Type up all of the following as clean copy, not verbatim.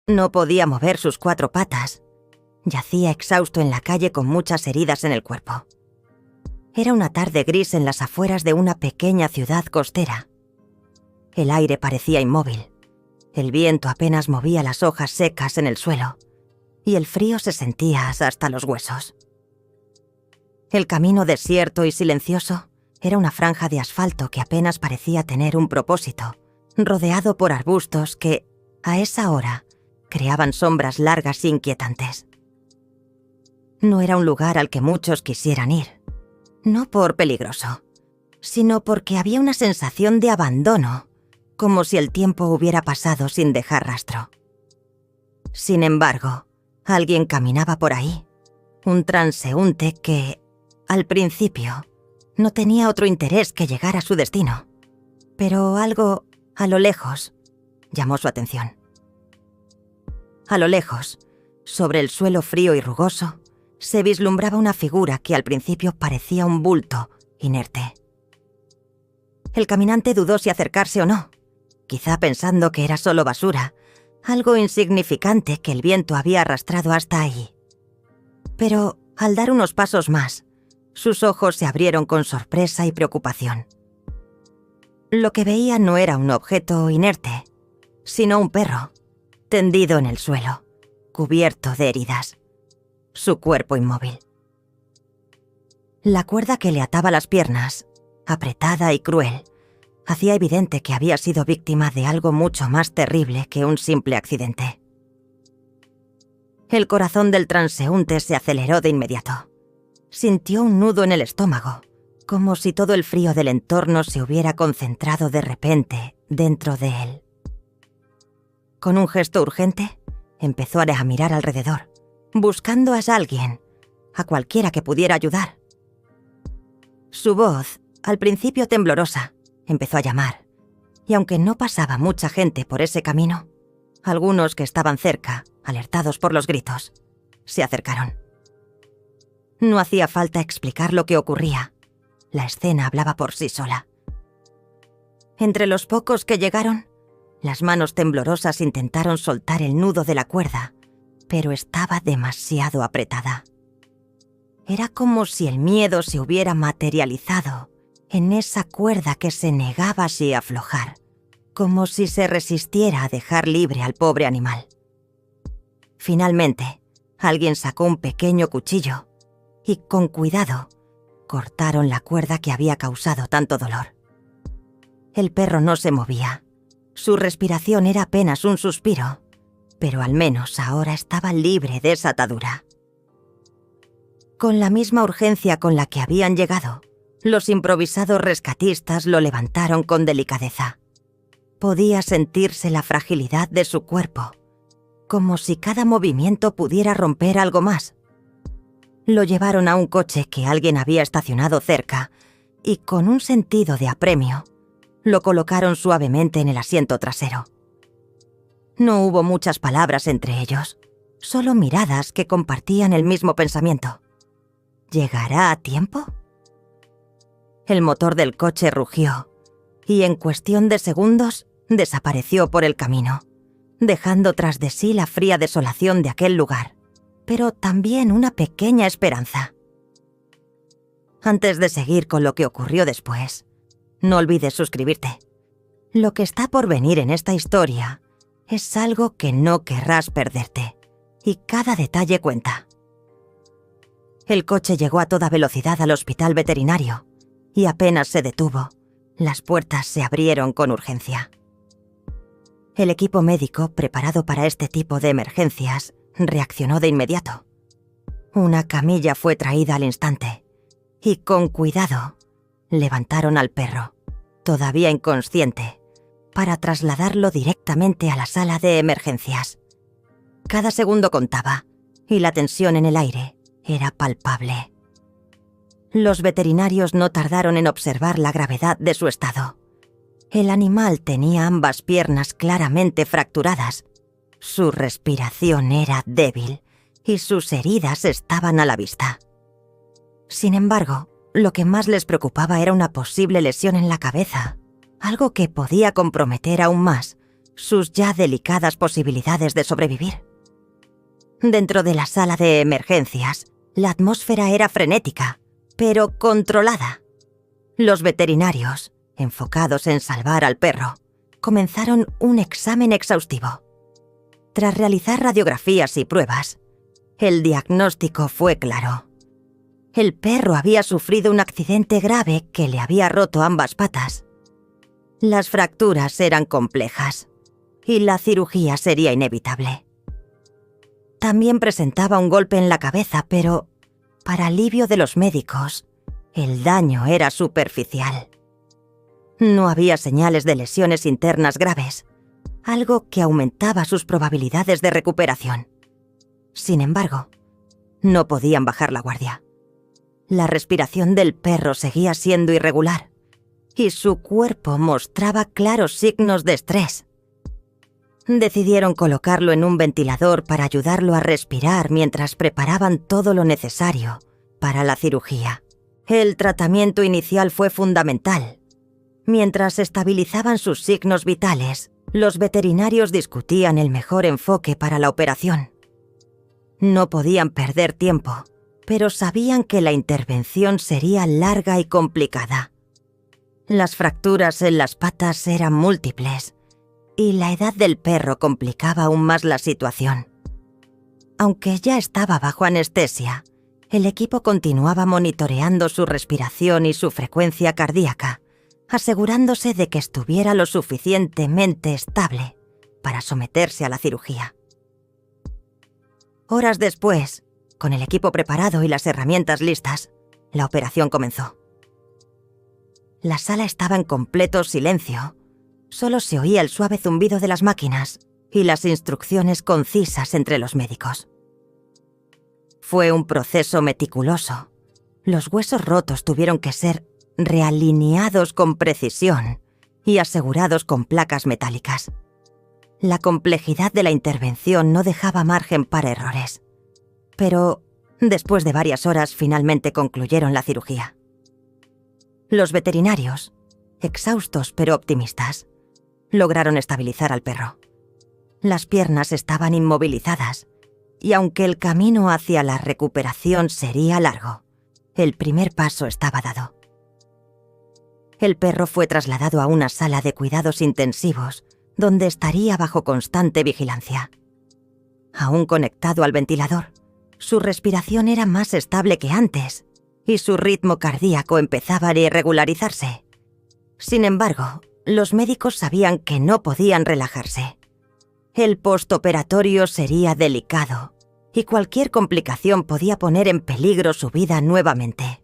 No podía mover sus 4 patas. Yacía exhausto en la calle con muchas heridas en el cuerpo. Era una tarde gris en las afueras de una pequeña ciudad costera. El aire parecía inmóvil. El viento apenas movía las hojas secas en el suelo, y el frío se sentía hasta los huesos. El camino desierto y silencioso era una franja de asfalto que apenas parecía tener un propósito, rodeado por arbustos que, a esa hora, creaban sombras largas e inquietantes. No era un lugar al que muchos quisieran ir, no por peligroso, sino porque había una sensación de abandono, como si el tiempo hubiera pasado sin dejar rastro. Sin embargo, alguien caminaba por ahí, un transeúnte que, al principio, no tenía otro interés que llegar a su destino, pero algo, a lo lejos, llamó su atención. A lo lejos, sobre el suelo frío y rugoso, se vislumbraba una figura que al principio parecía un bulto inerte. El caminante dudó si acercarse o no, quizá pensando que era solo basura, algo insignificante que el viento había arrastrado hasta ahí. Pero, al dar unos pasos más, sus ojos se abrieron con sorpresa y preocupación. Lo que veía no era un objeto inerte, sino un perro, tendido en el suelo, cubierto de heridas, su cuerpo inmóvil. La cuerda que le ataba las piernas, apretada y cruel, hacía evidente que había sido víctima de algo mucho más terrible que un simple accidente. El corazón del transeúnte se aceleró de inmediato. Sintió un nudo en el estómago, como si todo el frío del entorno se hubiera concentrado de repente dentro de él. Con un gesto urgente, empezó a mirar alrededor, buscando a alguien, a cualquiera que pudiera ayudar. Su voz, al principio temblorosa, empezó a llamar, y aunque no pasaba mucha gente por ese camino, algunos que estaban cerca, alertados por los gritos, se acercaron. No hacía falta explicar lo que ocurría. La escena hablaba por sí sola. Entre los pocos que llegaron, las manos temblorosas intentaron soltar el nudo de la cuerda, pero estaba demasiado apretada. Era como si el miedo se hubiera materializado en esa cuerda que se negaba así a aflojar, como si se resistiera a dejar libre al pobre animal. Finalmente, alguien sacó un pequeño cuchillo y, con cuidado, cortaron la cuerda que había causado tanto dolor. El perro no se movía. Su respiración era apenas un suspiro, pero al menos ahora estaba libre de esa atadura. Con la misma urgencia con la que habían llegado, los improvisados rescatistas lo levantaron con delicadeza. Podía sentirse la fragilidad de su cuerpo, como si cada movimiento pudiera romper algo más. Lo llevaron a un coche que alguien había estacionado cerca y, con un sentido de apremio, lo colocaron suavemente en el asiento trasero. No hubo muchas palabras entre ellos, solo miradas que compartían el mismo pensamiento. ¿Llegará a tiempo? El motor del coche rugió y, en cuestión de segundos, desapareció por el camino, dejando tras de sí la fría desolación de aquel lugar, pero también una pequeña esperanza. Antes de seguir con lo que ocurrió después, no olvides suscribirte. Lo que está por venir en esta historia es algo que no querrás perderte, y cada detalle cuenta. El coche llegó a toda velocidad al hospital veterinario, y apenas se detuvo, las puertas se abrieron con urgencia. El equipo médico, preparado para este tipo de emergencias, reaccionó de inmediato. Una camilla fue traída al instante, y con cuidado, levantaron al perro, todavía inconsciente, para trasladarlo directamente a la sala de emergencias. Cada segundo contaba, y la tensión en el aire era palpable. Los veterinarios no tardaron en observar la gravedad de su estado. El animal tenía ambas piernas claramente fracturadas, su respiración era débil y sus heridas estaban a la vista. Sin embargo, lo que más les preocupaba era una posible lesión en la cabeza, algo que podía comprometer aún más sus ya delicadas posibilidades de sobrevivir. Dentro de la sala de emergencias, la atmósfera era frenética, pero controlada. Los veterinarios, enfocados en salvar al perro, comenzaron un examen exhaustivo. Tras realizar radiografías y pruebas, el diagnóstico fue claro. El perro había sufrido un accidente grave que le había roto ambas patas. Las fracturas eran complejas y la cirugía sería inevitable. También presentaba un golpe en la cabeza, pero, para alivio de los médicos, el daño era superficial. No había señales de lesiones internas graves, algo que aumentaba sus probabilidades de recuperación. Sin embargo, no podían bajar la guardia. La respiración del perro seguía siendo irregular y su cuerpo mostraba claros signos de estrés. Decidieron colocarlo en un ventilador para ayudarlo a respirar mientras preparaban todo lo necesario para la cirugía. El tratamiento inicial fue fundamental. Mientras estabilizaban sus signos vitales, los veterinarios discutían el mejor enfoque para la operación. No podían perder tiempo, pero sabían que la intervención sería larga y complicada. Las fracturas en las patas eran múltiples y la edad del perro complicaba aún más la situación. Aunque ya estaba bajo anestesia, el equipo continuaba monitoreando su respiración y su frecuencia cardíaca, asegurándose de que estuviera lo suficientemente estable para someterse a la cirugía. Horas después, con el equipo preparado y las herramientas listas, la operación comenzó. La sala estaba en completo silencio. Solo se oía el suave zumbido de las máquinas y las instrucciones concisas entre los médicos. Fue un proceso meticuloso. Los huesos rotos tuvieron que ser realineados con precisión y asegurados con placas metálicas. La complejidad de la intervención no dejaba margen para errores. Pero, después de varias horas, finalmente concluyeron la cirugía. Los veterinarios, exhaustos pero optimistas, lograron estabilizar al perro. Las piernas estaban inmovilizadas, y aunque el camino hacia la recuperación sería largo, el primer paso estaba dado. El perro fue trasladado a una sala de cuidados intensivos, donde estaría bajo constante vigilancia. Aún conectado al ventilador, su respiración era más estable que antes, y su ritmo cardíaco empezaba a irregularizarse. Sin embargo, los médicos sabían que no podían relajarse. El postoperatorio sería delicado, y cualquier complicación podía poner en peligro su vida nuevamente.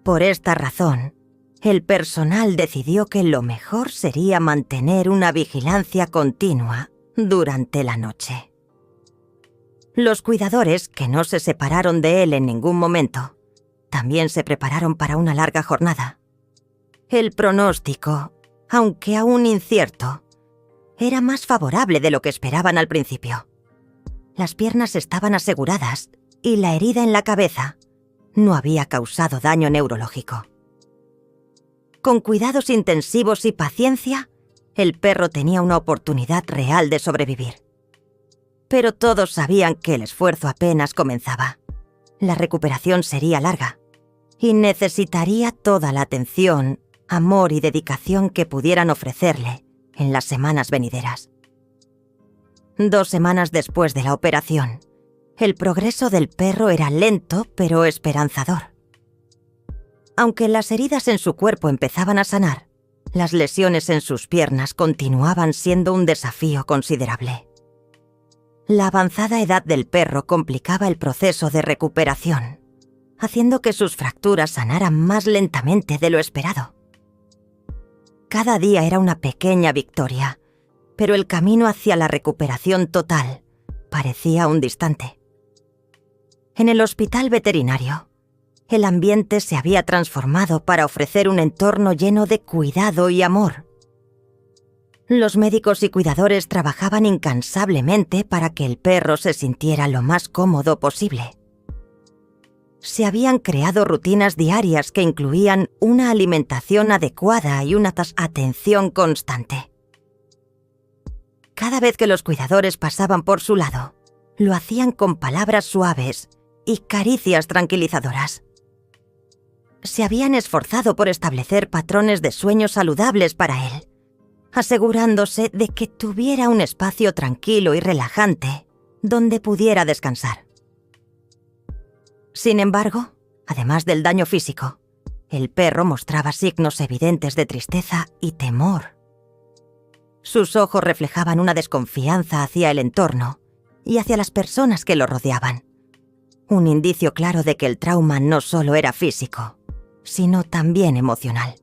Por esta razón, el personal decidió que lo mejor sería mantener una vigilancia continua durante la noche. Los cuidadores, que no se separaron de él en ningún momento, también se prepararon para una larga jornada. El pronóstico, aunque aún incierto, era más favorable de lo que esperaban al principio. Las piernas estaban aseguradas y la herida en la cabeza no había causado daño neurológico. Con cuidados intensivos y paciencia, el perro tenía una oportunidad real de sobrevivir. Pero todos sabían que el esfuerzo apenas comenzaba. La recuperación sería larga y necesitaría toda la atención, amor y dedicación que pudieran ofrecerle en las semanas venideras. 2 semanas después de la operación, el progreso del perro era lento pero esperanzador. Aunque las heridas en su cuerpo empezaban a sanar, las lesiones en sus piernas continuaban siendo un desafío considerable. La avanzada edad del perro complicaba el proceso de recuperación, haciendo que sus fracturas sanaran más lentamente de lo esperado. Cada día era una pequeña victoria, pero el camino hacia la recuperación total parecía aún distante. En el hospital veterinario, el ambiente se había transformado para ofrecer un entorno lleno de cuidado y amor. Los médicos y cuidadores trabajaban incansablemente para que el perro se sintiera lo más cómodo posible. Se habían creado rutinas diarias que incluían una alimentación adecuada y una atención constante. cada vez que los cuidadores pasaban por su lado, lo hacían con palabras suaves y caricias tranquilizadoras. Se habían esforzado por establecer patrones de sueño saludables para él, asegurándose de que tuviera un espacio tranquilo y relajante donde pudiera descansar. Sin embargo, además del daño físico, el perro mostraba signos evidentes de tristeza y temor. Sus ojos reflejaban una desconfianza hacia el entorno y hacia las personas que lo rodeaban. Un indicio claro de que el trauma no solo era físico, sino también emocional.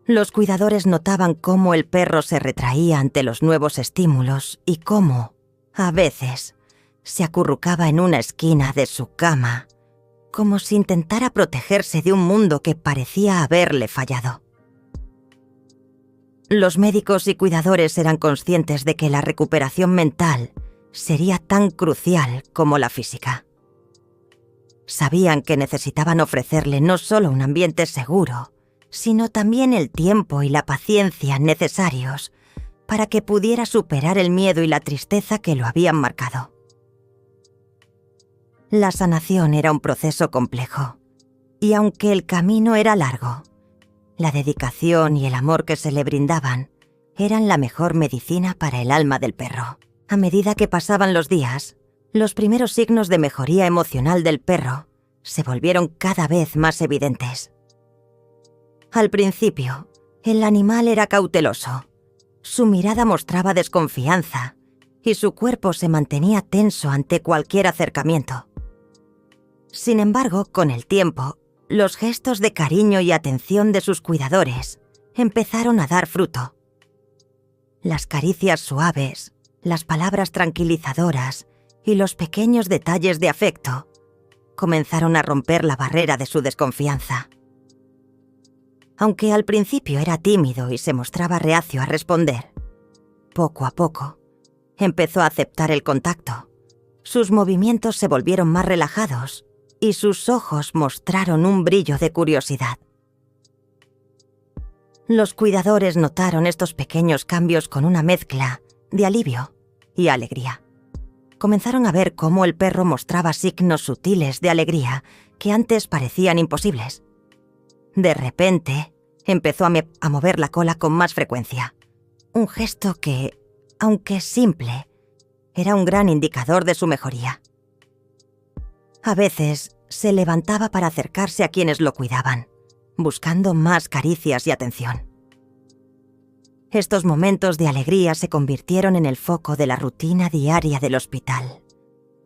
Los cuidadores notaban cómo el perro se retraía ante los nuevos estímulos y cómo, a veces, se acurrucaba en una esquina de su cama, como si intentara protegerse de un mundo que parecía haberle fallado. Los médicos y cuidadores eran conscientes de que la recuperación mental sería tan crucial como la física. Sabían que necesitaban ofrecerle no solo un ambiente seguro, sino también el tiempo y la paciencia necesarios para que pudiera superar el miedo y la tristeza que lo habían marcado. La sanación era un proceso complejo, y aunque el camino era largo, la dedicación y el amor que se le brindaban eran la mejor medicina para el alma del perro. A medida que pasaban los días, los primeros signos de mejoría emocional del perro se volvieron cada vez más evidentes. Al principio, el animal era cauteloso. Su mirada mostraba desconfianza y su cuerpo se mantenía tenso ante cualquier acercamiento. Sin embargo, con el tiempo, los gestos de cariño y atención de sus cuidadores empezaron a dar fruto. Las caricias suaves, las palabras tranquilizadoras y los pequeños detalles de afecto comenzaron a romper la barrera de su desconfianza. Aunque al principio era tímido y se mostraba reacio a responder, poco a poco empezó a aceptar el contacto. Sus movimientos se volvieron más relajados y sus ojos mostraron un brillo de curiosidad. Los cuidadores notaron estos pequeños cambios con una mezcla de alivio y alegría. Comenzaron a ver cómo el perro mostraba signos sutiles de alegría que antes parecían imposibles. De repente, empezó a mover la cola con más frecuencia. Un gesto que, aunque simple, era un gran indicador de su mejoría. A veces, se levantaba para acercarse a quienes lo cuidaban, buscando más caricias y atención. Estos momentos de alegría se convirtieron en el foco de la rutina diaria del hospital,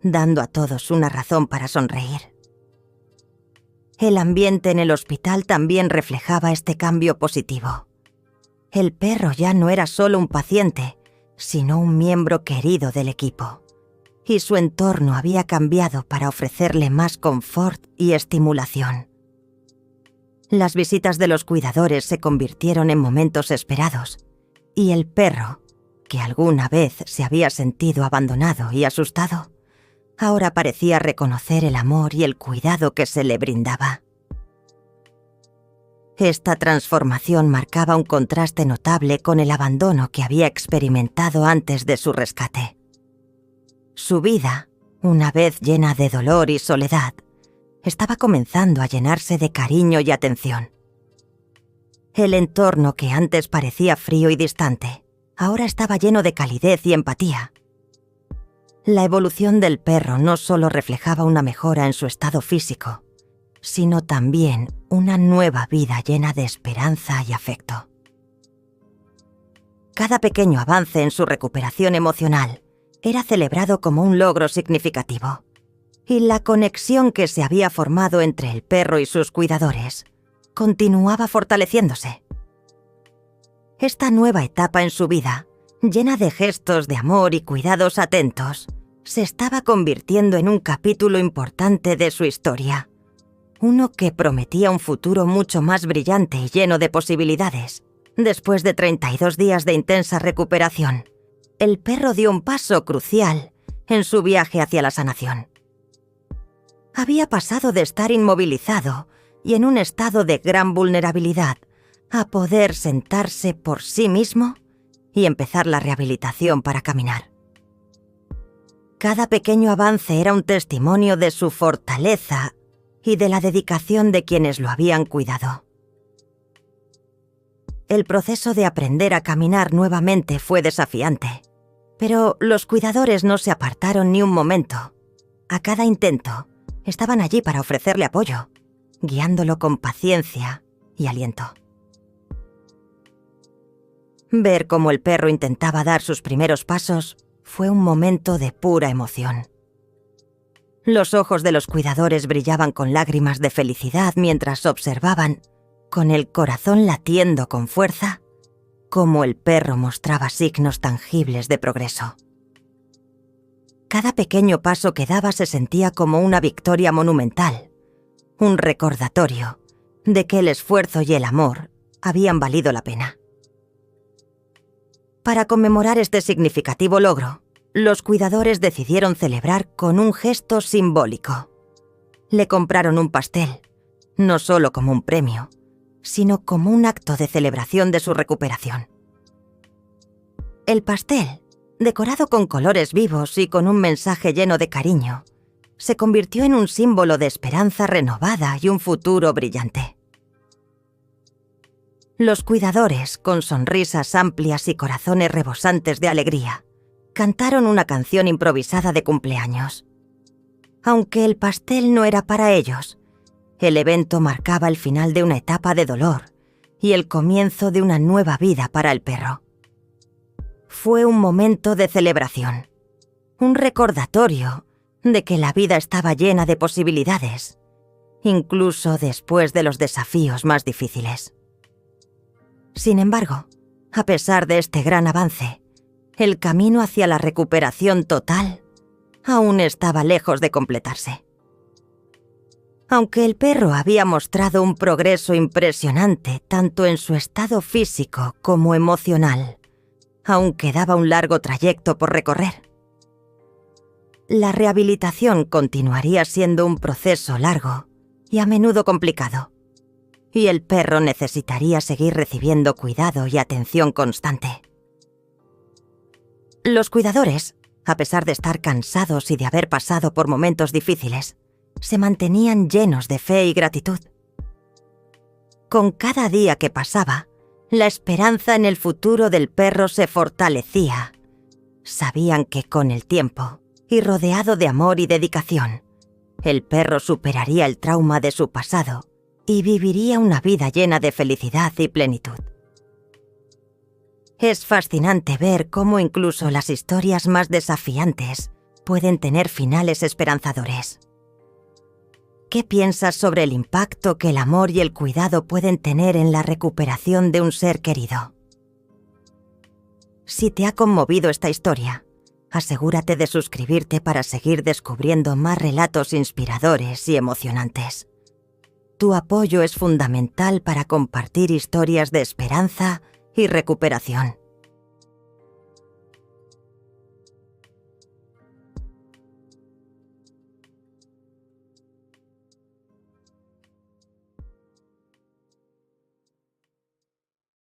dando a todos una razón para sonreír. El ambiente en el hospital también reflejaba este cambio positivo. El perro ya no era solo un paciente, sino un miembro querido del equipo, y su entorno había cambiado para ofrecerle más confort y estimulación. Las visitas de los cuidadores se convirtieron en momentos esperados, y el perro, que alguna vez se había sentido abandonado y asustado, ahora parecía reconocer el amor y el cuidado que se le brindaba. Esta transformación marcaba un contraste notable con el abandono que había experimentado antes de su rescate. Su vida, una vez llena de dolor y soledad, estaba comenzando a llenarse de cariño y atención. El entorno que antes parecía frío y distante, ahora estaba lleno de calidez y empatía. La evolución del perro no solo reflejaba una mejora en su estado físico, sino también una nueva vida llena de esperanza y afecto. Cada pequeño avance en su recuperación emocional era celebrado como un logro significativo, y la conexión que se había formado entre el perro y sus cuidadores continuaba fortaleciéndose. Esta nueva etapa en su vida, llena de gestos de amor y cuidados atentos, se estaba convirtiendo en un capítulo importante de su historia, uno que prometía un futuro mucho más brillante y lleno de posibilidades. Después de 32 días de intensa recuperación, el perro dio un paso crucial en su viaje hacia la sanación. Había pasado de estar inmovilizado y en un estado de gran vulnerabilidad a poder sentarse por sí mismo y empezar la rehabilitación para caminar. Cada pequeño avance era un testimonio de su fortaleza y de la dedicación de quienes lo habían cuidado. El proceso de aprender a caminar nuevamente fue desafiante, pero los cuidadores no se apartaron ni un momento. A cada intento, estaban allí para ofrecerle apoyo, guiándolo con paciencia y aliento. Ver cómo el perro intentaba dar sus primeros pasos fue un momento de pura emoción. Los ojos de los cuidadores brillaban con lágrimas de felicidad mientras observaban, con el corazón latiendo con fuerza, cómo el perro mostraba signos tangibles de progreso. Cada pequeño paso que daba se sentía como una victoria monumental, un recordatorio de que el esfuerzo y el amor habían valido la pena. Para conmemorar este significativo logro, los cuidadores decidieron celebrar con un gesto simbólico. Le compraron un pastel, no solo como un premio, sino como un acto de celebración de su recuperación. El pastel, decorado con colores vivos y con un mensaje lleno de cariño, se convirtió en un símbolo de esperanza renovada y un futuro brillante. Los cuidadores, con sonrisas amplias y corazones rebosantes de alegría, cantaron una canción improvisada de cumpleaños. Aunque el pastel no era para ellos, el evento marcaba el final de una etapa de dolor y el comienzo de una nueva vida para el perro. Fue un momento de celebración, un recordatorio de que la vida estaba llena de posibilidades, incluso después de los desafíos más difíciles. Sin embargo, a pesar de este gran avance, el camino hacia la recuperación total aún estaba lejos de completarse. Aunque el perro había mostrado un progreso impresionante tanto en su estado físico como emocional, aún quedaba un largo trayecto por recorrer. La rehabilitación continuaría siendo un proceso largo y a menudo complicado, y el perro necesitaría seguir recibiendo cuidado y atención constante. Los cuidadores, a pesar de estar cansados y de haber pasado por momentos difíciles, se mantenían llenos de fe y gratitud. Con cada día que pasaba, la esperanza en el futuro del perro se fortalecía. Sabían que con el tiempo, y rodeado de amor y dedicación, el perro superaría el trauma de su pasado y viviría una vida llena de felicidad y plenitud. Es fascinante ver cómo incluso las historias más desafiantes pueden tener finales esperanzadores. ¿Qué piensas sobre el impacto que el amor y el cuidado pueden tener en la recuperación de un ser querido? Si te ha conmovido esta historia, asegúrate de suscribirte para seguir descubriendo más relatos inspiradores y emocionantes. Tu apoyo es fundamental para compartir historias de esperanza y recuperación.